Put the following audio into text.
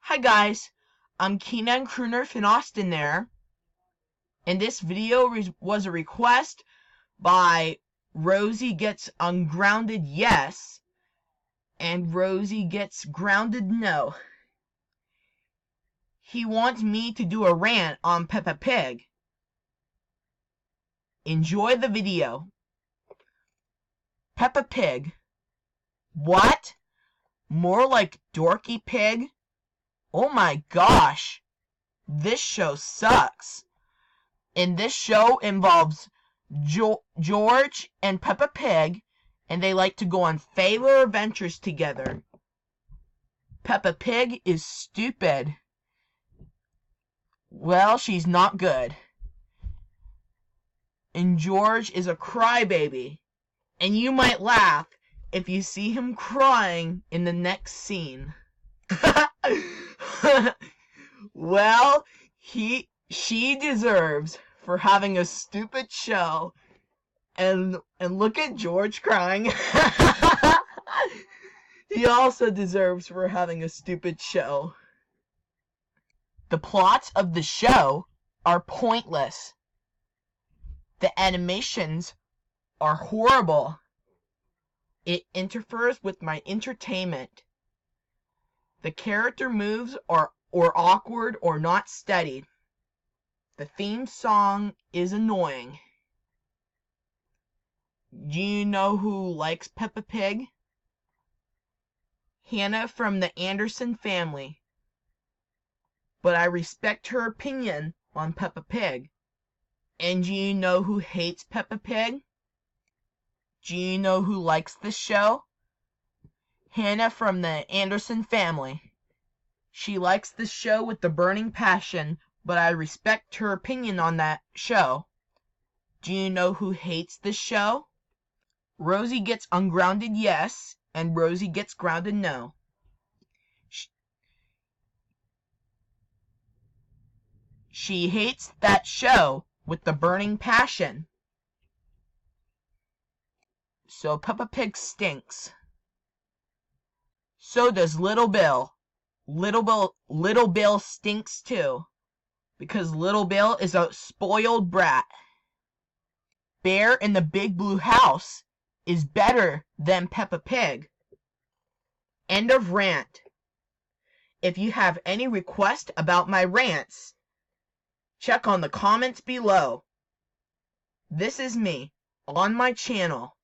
Hi guys, I'm Keenan Crooner from Austin there, and this video was a request by Rosie Gets Ungrounded Yes, and Rosie Gets Grounded No. He wants me to do a rant on Peppa Pig. Enjoy the video. Peppa Pig. What? More like Dorky Pig? Oh my gosh, this show sucks. And this show involves George and Peppa Pig, and they like to go on favorite adventures together. Peppa Pig is stupid. Well, she's not good. And George is a crybaby. And you might laugh if you see him crying in the next scene. Well, she deserves for having a stupid show. And look at George crying. He also deserves for having a stupid show. The plots of the show are pointless. The animations are horrible. It interferes with my entertainment. The character moves are awkward or not studied. The theme song is annoying. Do you know who likes Peppa Pig? Hannah from the Anderson family. But I respect her opinion on Peppa Pig. And do you know who hates Peppa Pig? Do you know who likes this show? Hannah from the Anderson family. She likes this show with a burning passion, but I respect her opinion on that show. Do you know who hates this show? Rosie Gets Ungrounded Yes, and Rosie Gets Grounded No. She hates that show with the burning passion. So Peppa Pig stinks. So does Little Bill. Little Bill stinks too, because Little Bill is a spoiled brat. Bear in the Big Blue House is better than Peppa Pig. End of rant. If you have any request about my rants, check on the comments below. This is me on my channel.